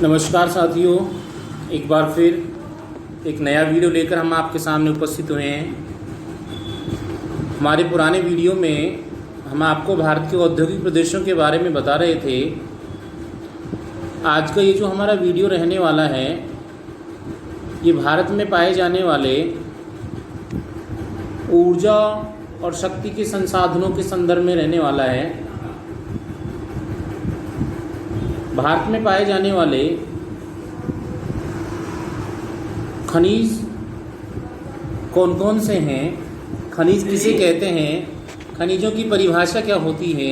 नमस्कार साथियों, एक बार फिर एक नया वीडियो लेकर हम आपके सामने उपस्थित हुए हैं। हमारे पुराने वीडियो में हम आपको भारत के औद्योगिक प्रदेशों के बारे में बता रहे थे। आज का ये जो हमारा वीडियो रहने वाला है, ये भारत में पाए जाने वाले ऊर्जा और शक्ति के संसाधनों के संदर्भ में रहने वाला है। भारत में पाए जाने वाले खनिज कौन कौन से हैं, खनिज किसे कहते हैं, खनिजों की परिभाषा क्या होती है,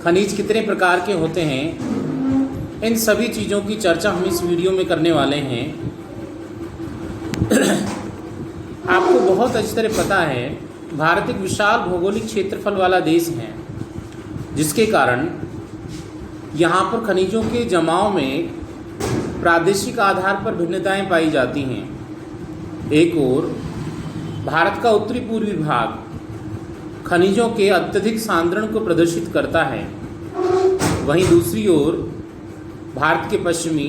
खनिज कितने प्रकार के होते हैं, इन सभी चीज़ों की चर्चा हम इस वीडियो में करने वाले हैं। आपको बहुत अच्छी तरह पता है, भारत एक विशाल भौगोलिक क्षेत्रफल वाला देश है, जिसके कारण यहाँ पर खनिजों के जमाव में प्रादेशिक आधार पर भिन्नताएं पाई जाती हैं। एक ओर भारत का उत्तरी पूर्वी भाग खनिजों के अत्यधिक सांद्रण को प्रदर्शित करता है, वहीं दूसरी ओर भारत के पश्चिमी,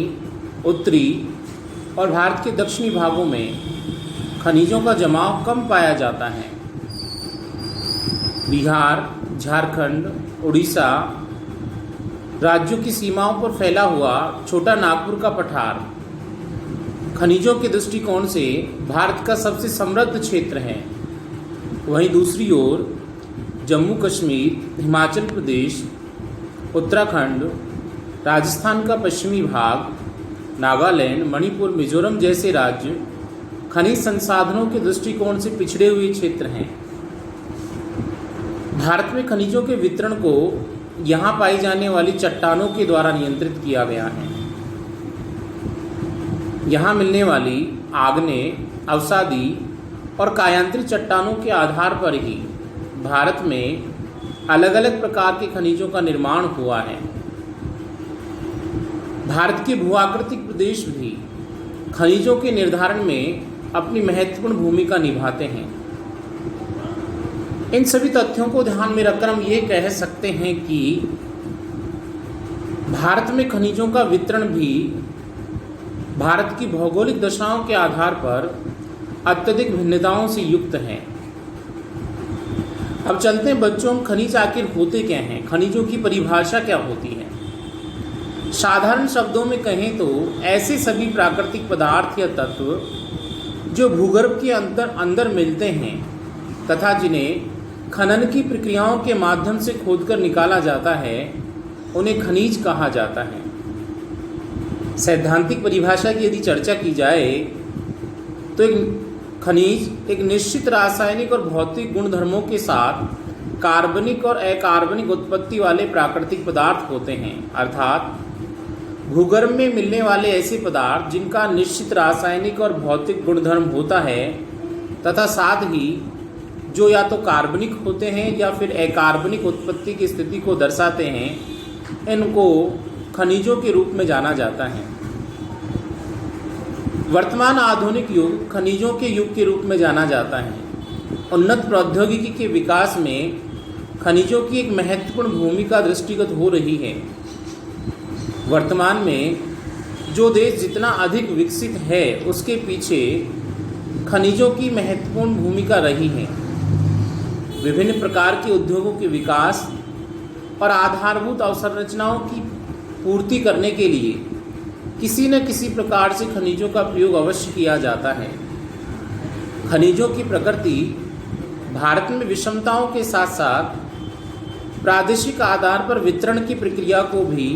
उत्तरी और भारत के दक्षिणी भागों में खनिजों का जमाव कम पाया जाता है। बिहार, झारखंड, उड़ीसा राज्यों की सीमाओं पर फैला हुआ छोटा नागपुर का पठार खनिजों के दृष्टिकोण से भारत का सबसे समृद्ध क्षेत्र है। वहीं दूसरी ओर जम्मू कश्मीर, हिमाचल प्रदेश, उत्तराखंड, राजस्थान का पश्चिमी भाग, नागालैंड, मणिपुर, मिजोरम जैसे राज्य खनिज संसाधनों के दृष्टिकोण से पिछड़े हुए क्षेत्र हैं। भारत में खनिजों के वितरण को यहाँ पाई जाने वाली चट्टानों के द्वारा नियंत्रित किया गया है। यहाँ मिलने वाली आग्नेय, अवसादी और कायांतरित चट्टानों के आधार पर ही भारत में अलग अलग प्रकार के खनिजों का निर्माण हुआ है। भारत के भूआकृतिक प्रदेश भी खनिजों के निर्धारण में अपनी महत्वपूर्ण भूमिका निभाते हैं। इन सभी तथ्यों को ध्यान में रखकर हम ये कह सकते हैं कि भारत में खनिजों का वितरण भी भारत की भौगोलिक दशाओं के आधार पर अत्यधिक भिन्नताओं से युक्त है। अब चलते हैं बच्चों, खनिज आखिर होते क्या हैं, खनिजों की परिभाषा क्या होती है। साधारण शब्दों में कहें तो ऐसे सभी प्राकृतिक पदार्थ या तत्व जो भूगर्भ के अंदर मिलते हैं तथा जिन्हें खनन की प्रक्रियाओं के माध्यम से खोदकर निकाला जाता है, उन्हें खनिज कहा जाता है। सैद्धांतिक परिभाषा की यदि चर्चा की जाए तो एक खनिज एक निश्चित रासायनिक और भौतिक गुणधर्मों के साथ कार्बनिक और अकार्बनिक उत्पत्ति वाले प्राकृतिक पदार्थ होते हैं। अर्थात भूगर्भ में मिलने वाले ऐसे पदार्थ जिनका निश्चित रासायनिक और भौतिक गुणधर्म होता है तथा साथ ही जो या तो कार्बनिक होते हैं या फिर अकार्बनिक उत्पत्ति की स्थिति को दर्शाते हैं, इनको खनिजों के रूप में जाना जाता है। वर्तमान आधुनिक युग खनिजों के युग के रूप में जाना जाता है। उन्नत प्रौद्योगिकी के विकास में खनिजों की एक महत्वपूर्ण भूमिका दृष्टिगत हो रही है। वर्तमान में जो देश जितना अधिक विकसित है, उसके पीछे खनिजों की महत्वपूर्ण भूमिका रही है। विभिन्न प्रकार के उद्योगों के विकास और आधारभूत अवसंरचनाओं की पूर्ति करने के लिए किसी न किसी प्रकार से खनिजों का प्रयोग अवश्य किया जाता है। खनिजों की प्रकृति भारत में विषमताओं के साथ साथ प्रादेशिक आधार पर वितरण की प्रक्रिया को भी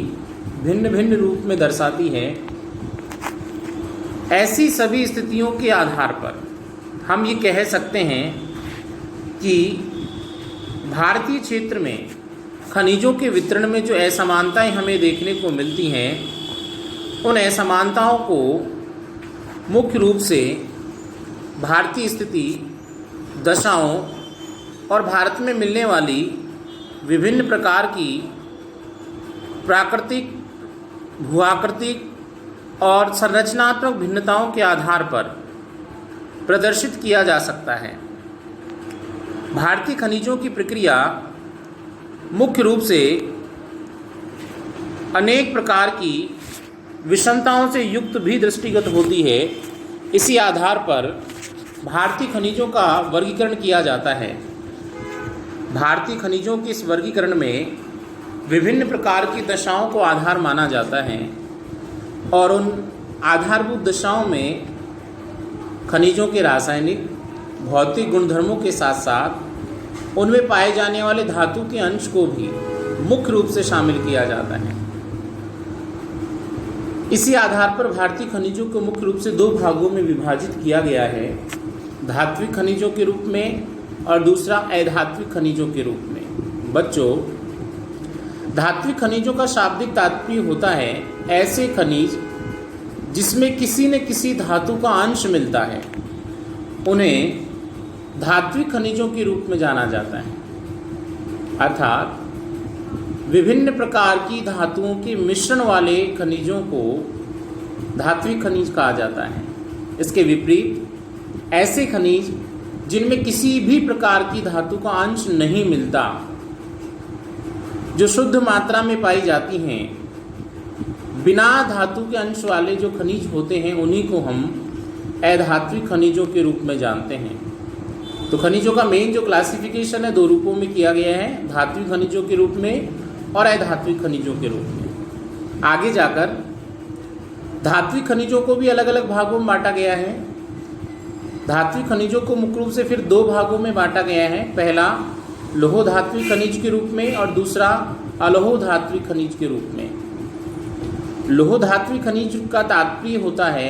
भिन्न भिन्न रूप में दर्शाती है। ऐसी सभी स्थितियों के आधार पर हम ये कह सकते हैं कि भारतीय क्षेत्र में खनिजों के वितरण में जो असमानताएं हमें देखने को मिलती हैं, उन असमानताओं को मुख्य रूप से भारतीय स्थिति, दशाओं और भारत में मिलने वाली विभिन्न प्रकार की प्राकृतिक, भूआकृतिक और संरचनात्मक भिन्नताओं के आधार पर प्रदर्शित किया जा सकता है। भारतीय खनिजों की प्रक्रिया मुख्य रूप से अनेक प्रकार की विषमताओं से युक्त भी दृष्टिगत होती है। इसी आधार पर भारतीय खनिजों का वर्गीकरण किया जाता है। भारतीय खनिजों के इस वर्गीकरण में विभिन्न प्रकार की दशाओं को आधार माना जाता है और उन आधारभूत दशाओं में खनिजों के रासायनिक भौतिक गुणधर्मों के साथ साथ उनमें पाए जाने वाले धातु के अंश को भी मुख्य रूप से शामिल किया जाता है। इसी आधार पर भारतीय खनिजों को मुख्य रूप से दो भागों में विभाजित किया गया है, धात्विक खनिजों के रूप में और दूसरा अधात्विक खनिजों के रूप में। बच्चों, धात्विक खनिजों का शाब्दिक तात्पर्य होता है ऐसे खनिज जिसमें किसी न किसी धातु का अंश मिलता है, उन्हें धात्विक खनिजों के रूप में जाना जाता है। अर्थात विभिन्न प्रकार की धातुओं के मिश्रण वाले खनिजों को धात्विक खनिज कहा जाता है। इसके विपरीत ऐसे खनिज जिनमें किसी भी प्रकार की धातु का अंश नहीं मिलता, जो शुद्ध मात्रा में पाई जाती हैं, बिना धातु के अंश वाले जो खनिज होते हैं, उन्हीं को हम अधात्विक खनिजों के रूप में जानते हैं। तो खनिजों का मेन जो क्लासिफिकेशन है दो रूपों में किया गया है, धात्विक खनिजों के रूप में और अधात्विक खनिजों के रूप में। आगे जाकर धात्विक खनिजों को भी अलग अलग भागों में बांटा गया है। धात्विक खनिजों को मुख्य रूप से फिर दो भागों में बांटा गया है, पहला लौह धात्विक खनिज के रूप में और दूसरा अलौह धात्विक खनिज के रूप में। लौह धात्विक खनिज का तात्पर्य होता है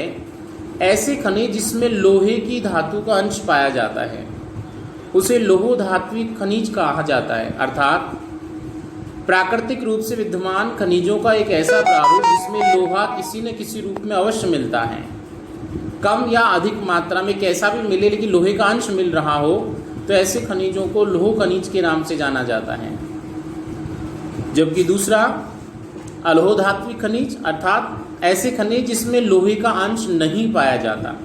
ऐसे खनिज जिसमें लोहे की धातु का अंश पाया जाता है, उसे लौह धात्विक खनिज कहा जाता है। अर्थात प्राकृतिक रूप से विद्यमान खनिजों का एक ऐसा प्रारूप जिसमें लोहा किसी न किसी रूप में अवश्य मिलता है, कम या अधिक मात्रा में कैसा भी मिले, लेकिन लोहे का अंश मिल रहा हो, तो ऐसे खनिजों को लौह खनिज के नाम से जाना जाता है। जबकि दूसरा अलौह धात्विक खनिज, अर्थात ऐसे खनिज जिसमें लोहे का अंश नहीं पाया जाता,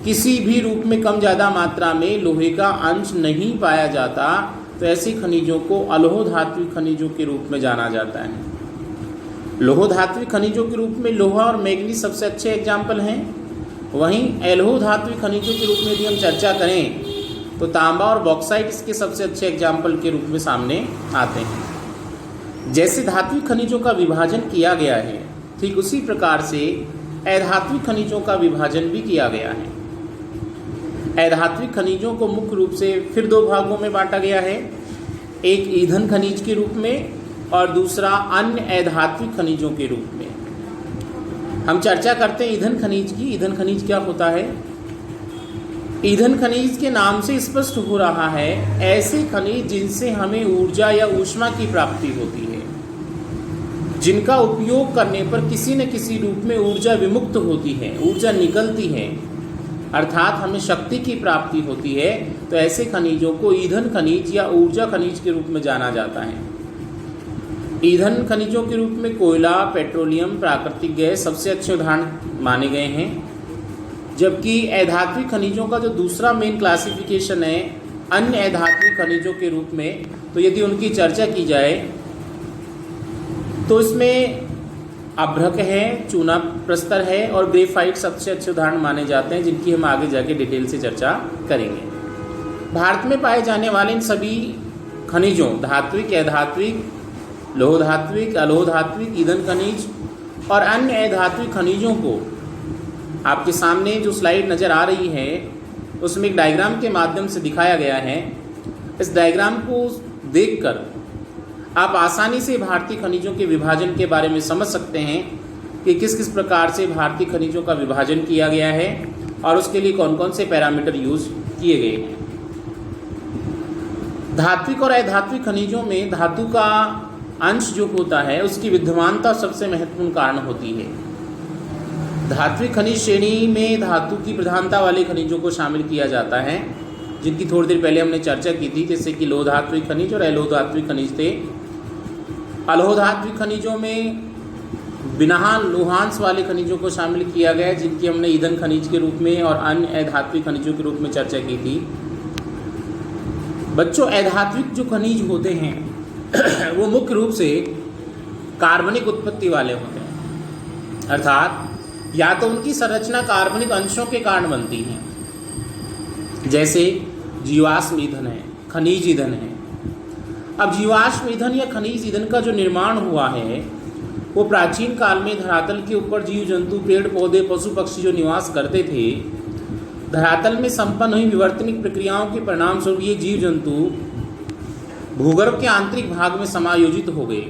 किसी भी रूप में कम ज़्यादा मात्रा में लोहे का अंश नहीं पाया जाता, तो ऐसे खनिजों को अलौह धात्विक खनिजों के रूप में जाना जाता है। लौह धात्विक खनिजों के रूप में लोहा और मैग्नीज सबसे अच्छे एग्जाम्पल हैं। वहीं अलौह धात्विक खनिजों के रूप में यदि हम चर्चा करें तो तांबा और बॉक्साइट इसके सबसे अच्छे एग्जाम्पल के रूप में सामने आते हैं। जैसे धात्विक खनिजों का विभाजन किया गया है, ठीक उसी प्रकार से अधात्विक खनिजों का विभाजन भी किया गया है। अधात्विक खनिजों को मुख्य रूप से फिर दो भागों में बांटा गया है, एक ईंधन खनिज के रूप में और दूसरा अन्य अधात्विक खनिजों के रूप में। हम चर्चा करते हैं ईंधन खनिज की। ईंधन खनिज क्या होता है? ईंधन खनिज के नाम से स्पष्ट हो रहा है ऐसे खनिज जिनसे हमें ऊर्जा या ऊष्मा की प्राप्ति होती है, जिनका उपयोग करने पर किसी न किसी रूप में ऊर्जा विमुक्त होती है, ऊर्जा निकलती है, अर्थात हमें शक्ति की प्राप्ति होती है। तो ऐसे खनिजों को ईंधन खनिज या ऊर्जा खनिज के रूप में जाना जाता है। ईंधन खनिजों के रूप में कोयला, पेट्रोलियम, प्राकृतिक गैस सबसे अच्छे उदाहरण माने गए हैं। जबकि अधात्विक खनिजों का जो दूसरा मेन क्लासिफिकेशन है अन्य अधात्विक खनिजों के रूप में, तो यदि उनकी चर्चा की जाए तो इसमें अभ्रक है, चूना प्रस्तर है और ग्रेफाइट सबसे अच्छे उदाहरण माने जाते हैं, जिनकी हम आगे जाके डिटेल से चर्चा करेंगे। भारत में पाए जाने वाले इन सभी खनिजों धात्विक, अधात्विक, लौह धात्विक, अलौह धात्विक, ईंधन खनिज और अन्य अधात्विक खनिजों को आपके सामने जो स्लाइड नज़र आ रही है उसमें एक डायग्राम के माध्यम से दिखाया गया है। इस डायग्राम को देखकर आप आसानी से भारतीय खनिजों के विभाजन के बारे में समझ सकते हैं कि किस किस प्रकार से भारतीय खनिजों का विभाजन किया गया है और उसके लिए कौन कौन से पैरामीटर यूज किए गए हैं। धात्विक और अधात्विक खनिजों में धातु का अंश जो होता है उसकी विद्यमानता सबसे महत्वपूर्ण कारण होती है। धात्विक खनिज श्रेणी में धातु की प्रधानता वाले खनिजों को शामिल किया जाता है, जिनकी थोड़ी देर पहले हमने चर्चा की थी, जैसे कि लौह धात्विक खनिज और अलौह धात्विक खनिज थे। अलौह धात्विक खनिजों में बिना लोहांश वाले खनिजों को शामिल किया गया, जिनकी हमने ईंधन खनिज के रूप में और अन्य अधात्विक खनिजों के रूप में चर्चा की थी। बच्चों, अधात्विक जो खनिज होते हैं वो मुख्य रूप से कार्बनिक उत्पत्ति वाले होते हैं, अर्थात या तो उनकी संरचना कार्बनिक अंशों के कारण बनती है, जैसे जीवाश्म ईंधन है, खनिज ईंधन है। अब जीवाश्म ईंधन या खनिज ईंधन का जो निर्माण हुआ है वो प्राचीन काल में धरातल के ऊपर जीव जंतु, पेड़ पौधे, पशु पक्षी जो निवास करते थे, धरातल में संपन्न हुई विवर्तनिक प्रक्रियाओं के परिणाम स्वरूप ये जीव जंतु भूगर्भ के आंतरिक भाग में समायोजित हो गए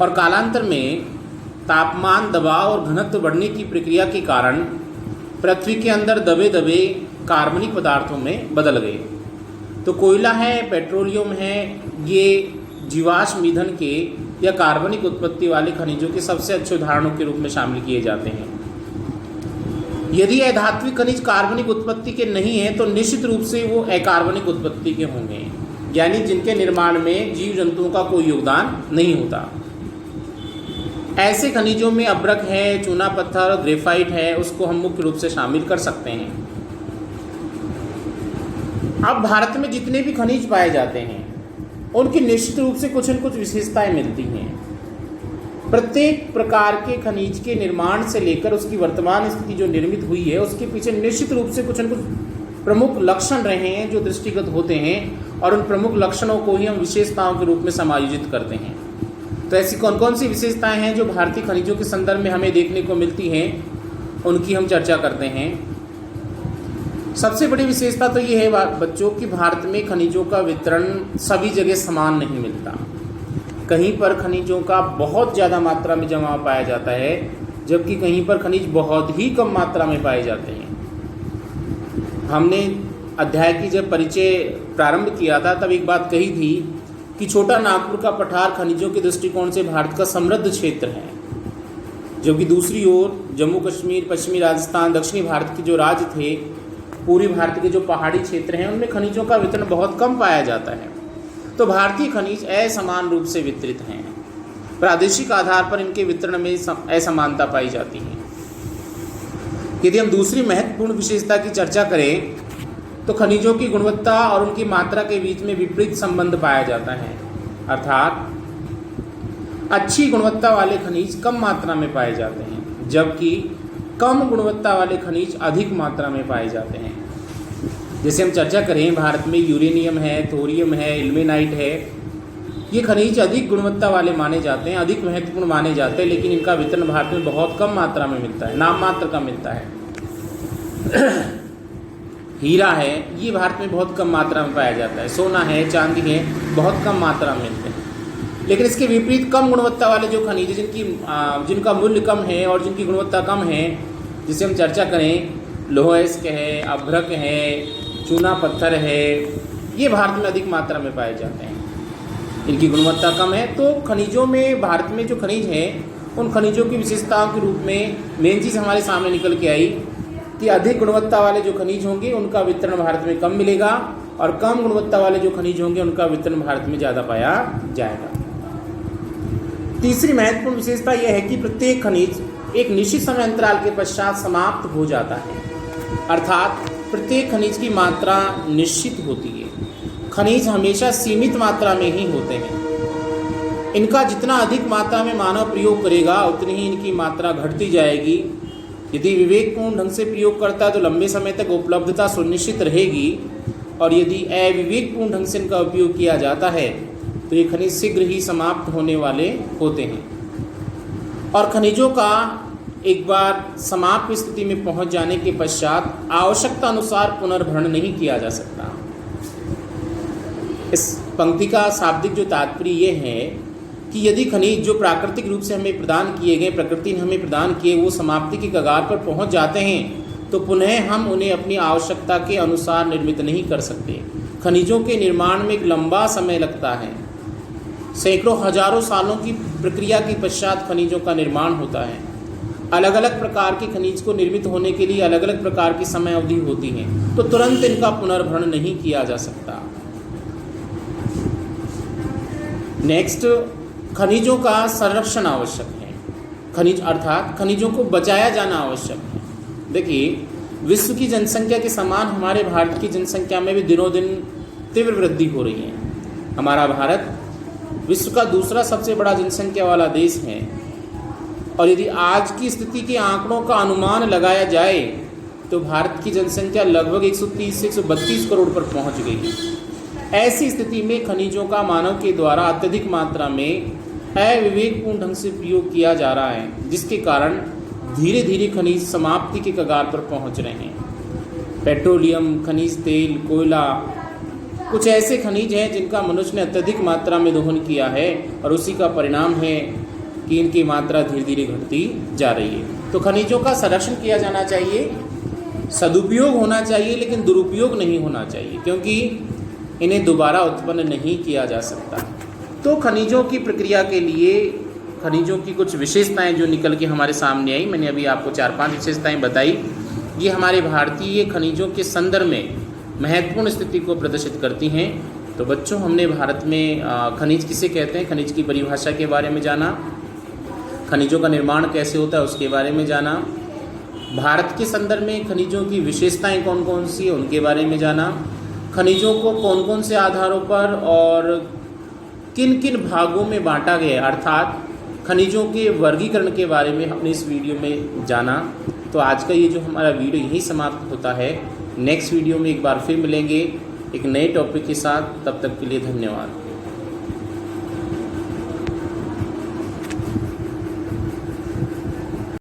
और कालांतर में तापमान, दबाव और घनत्व बढ़ने की प्रक्रिया के कारण पृथ्वी के अंदर दबे दबे कार्बनिक पदार्थों में बदल गए। तो कोयला है, पेट्रोलियम है, ये जीवाश्म ईंधन के या कार्बनिक उत्पत्ति वाले खनिजों के सबसे अच्छे उदाहरणों के रूप में शामिल किए जाते हैं। यदि अधात्विक खनिज कार्बनिक उत्पत्ति के नहीं हैं तो निश्चित रूप से वो अकार्बनिक उत्पत्ति के होंगे, यानी जिनके निर्माण में जीव जंतुओं का कोई योगदान नहीं होता। ऐसे खनिजों में अभ्रक है, चूना पत्थर, ग्रेफाइट है, उसको हम मुख्य रूप से शामिल कर सकते हैं। अब भारत में जितने भी खनिज पाए जाते हैं उनकी निश्चित रूप से कुछ न कुछ विशेषताएं मिलती हैं। प्रत्येक प्रकार के खनिज के निर्माण से लेकर उसकी वर्तमान स्थिति जो निर्मित हुई है उसके पीछे निश्चित रूप से कुछ न कुछ प्रमुख लक्षण रहे हैं जो दृष्टिगत होते हैं और उन प्रमुख लक्षणों को ही हम विशेषताओं के रूप में समायोजित करते हैं। तो ऐसी कौन कौन सी विशेषताएं हैं जो भारतीय खनिजों के संदर्भ में हमें देखने को मिलती हैं, उनकी हम चर्चा करते हैं। सबसे बड़ी विशेषता तो ये है बच्चों कि भारत में खनिजों का वितरण सभी जगह समान नहीं मिलता। कहीं पर खनिजों का बहुत ज़्यादा मात्रा में जमाव पाया जाता है, जबकि कहीं पर खनिज बहुत ही कम मात्रा में पाए जाते हैं। हमने अध्याय की जब परिचय प्रारंभ किया था तब एक बात कही थी कि छोटा नागपुर का पठार खनिजों के दृष्टिकोण से भारत का समृद्ध क्षेत्र है, जबकि दूसरी ओर जम्मू कश्मीर, पश्चिमी राजस्थान, दक्षिणी भारत के जो राज्य थे, पूर्वी भारत के जो पहाड़ी क्षेत्र हैं, उनमें खनिजों का वितरण बहुत कम पाया जाता है। तो भारतीय खनिज असमान रूप से वितरित हैं। प्रादेशिक आधार पर इनके वितरण में असमानता पाई जाती है। यदि हम दूसरी महत्वपूर्ण विशेषता की चर्चा करें तो खनिजों की गुणवत्ता और उनकी मात्रा के बीच में विपरीत संबंध पाया जाता है। अर्थात अच्छी गुणवत्ता वाले खनिज कम मात्रा में पाए जाते हैं, जबकि कम गुणवत्ता वाले खनिज अधिक मात्रा में पाए जाते हैं। जैसे हम चर्चा करें, भारत में यूरेनियम है, थोरियम है, इल्मेनाइट है, ये खनिज अधिक गुणवत्ता वाले माने जाते हैं, अधिक महत्वपूर्ण माने जाते हैं, लेकिन इनका वितरण भारत में बहुत कम मात्रा में मिलता है, नाम मात्र का मिलता है। हीरा है, ये भारत में बहुत कम मात्रा में पाया जाता है। सोना है, चांदी है, बहुत कम मात्रा में मिलते हैं। लेकिन इसके विपरीत कम गुणवत्ता वाले जो खनिज जिनका मूल्य कम है और जिनकी गुणवत्ता कम है, जिसे हम चर्चा करें, लोहस्क है, अभ्रक है, चूना पत्थर है, ये भारत में अधिक मात्रा में पाए जाते हैं। इनकी गुणवत्ता कम है। तो खनिजों में, भारत में जो खनिज है उन खनिजों की विशेषताओं के रूप में मेन चीज़ हमारे सामने निकल के आई कि अधिक गुणवत्ता वाले जो खनिज होंगे उनका वितरण भारत में कम मिलेगा और कम गुणवत्ता वाले जो खनिज होंगे उनका वितरण भारत में ज़्यादा पाया जाएगा। तीसरी महत्वपूर्ण विशेषता यह है कि प्रत्येक खनिज एक निश्चित समय अंतराल के पश्चात समाप्त हो जाता है। अर्थात प्रत्येक खनिज की मात्रा निश्चित होती है। खनिज हमेशा सीमित मात्रा में ही होते हैं। इनका जितना अधिक मात्रा में मानव प्रयोग करेगा उतनी ही इनकी मात्रा घटती जाएगी। यदि विवेकपूर्ण ढंग से प्रयोग करता है तो लंबे समय तक उपलब्धता सुनिश्चित रहेगी, और यदि अविवेकपूर्ण ढंग से इनका उपयोग किया जाता है तो ये खनिज शीघ्र ही समाप्त होने वाले होते हैं। और खनिजों का एक बार समाप्त स्थिति में पहुंच जाने के पश्चात आवश्यकता अनुसार पुनर्भरण नहीं किया जा सकता। इस पंक्ति का शाब्दिक जो तात्पर्य ये है कि यदि खनिज जो प्राकृतिक रूप से हमें प्रदान किए गए, प्रकृति ने हमें प्रदान किए, वो समाप्ति की कगार पर पहुंच जाते हैं तो पुनः हम उन्हें अपनी आवश्यकता के अनुसार निर्मित नहीं कर सकते। खनिजों के निर्माण में एक लंबा समय लगता है। सैकड़ों हजारों सालों की प्रक्रिया के पश्चात खनिजों का निर्माण होता है। अलग अलग प्रकार के खनिज को निर्मित होने के लिए अलग अलग प्रकार की समय अवधि होती है, तो तुरंत इनका पुनर्भरण नहीं किया जा सकता। नेक्स्ट, खनिजों का संरक्षण आवश्यक है। खनिज अर्थात खनिजों को बचाया जाना आवश्यक है। देखिए, विश्व की जनसंख्या के समान हमारे भारत की जनसंख्या में भी दिनों दिन तीव्र वृद्धि हो रही है। हमारा भारत विश्व का दूसरा सबसे बड़ा जनसंख्या वाला देश है। और यदि आज की स्थिति के आंकड़ों का अनुमान लगाया जाए तो भारत की जनसंख्या लगभग 130 से 132 करोड़ पर पहुंच गई है। ऐसी स्थिति में खनिजों का मानव के द्वारा अत्यधिक मात्रा में अविवेकपूर्ण ढंग से प्रयोग किया जा रहा है, जिसके कारण धीरे धीरे खनिज समाप्ति के कगार पर पहुंच रहे हैं। पेट्रोलियम, खनिज तेल, कोयला कुछ ऐसे खनिज हैं जिनका मनुष्य ने अत्यधिक मात्रा में दोहन किया है और उसी का परिणाम है कि इनकी मात्रा धीरे धीरे घटती जा रही है। तो खनिजों का संरक्षण किया जाना चाहिए, सदुपयोग होना चाहिए, लेकिन दुरुपयोग नहीं होना चाहिए, क्योंकि इन्हें दोबारा उत्पन्न नहीं किया जा सकता। तो खनिजों की प्रक्रिया के लिए खनिजों की कुछ विशेषताएं जो निकल के हमारे सामने आई, मैंने अभी आपको 4-5 विशेषताएं बताई, ये हमारे भारतीय खनिजों के संदर्भ में महत्वपूर्ण स्थिति को प्रदर्शित करती हैं। तो बच्चों, हमने भारत में खनिज किसे कहते हैं, खनिज की परिभाषा के बारे में जाना, खनिजों का निर्माण कैसे होता है उसके बारे में जाना, भारत के संदर्भ में खनिजों की विशेषताएं कौन कौन सी है उनके बारे में जाना, खनिजों को कौन कौन से आधारों पर और किन किन भागों में बांटा गया, अर्थात खनिजों के वर्गीकरण के बारे में हमने इस वीडियो में जाना। तो आज का ये जो हमारा वीडियो यहीं समाप्त होता है। नेक्स्ट वीडियो में एक बार फिर मिलेंगे एक नए टॉपिक के साथ। तब तक के लिए धन्यवाद।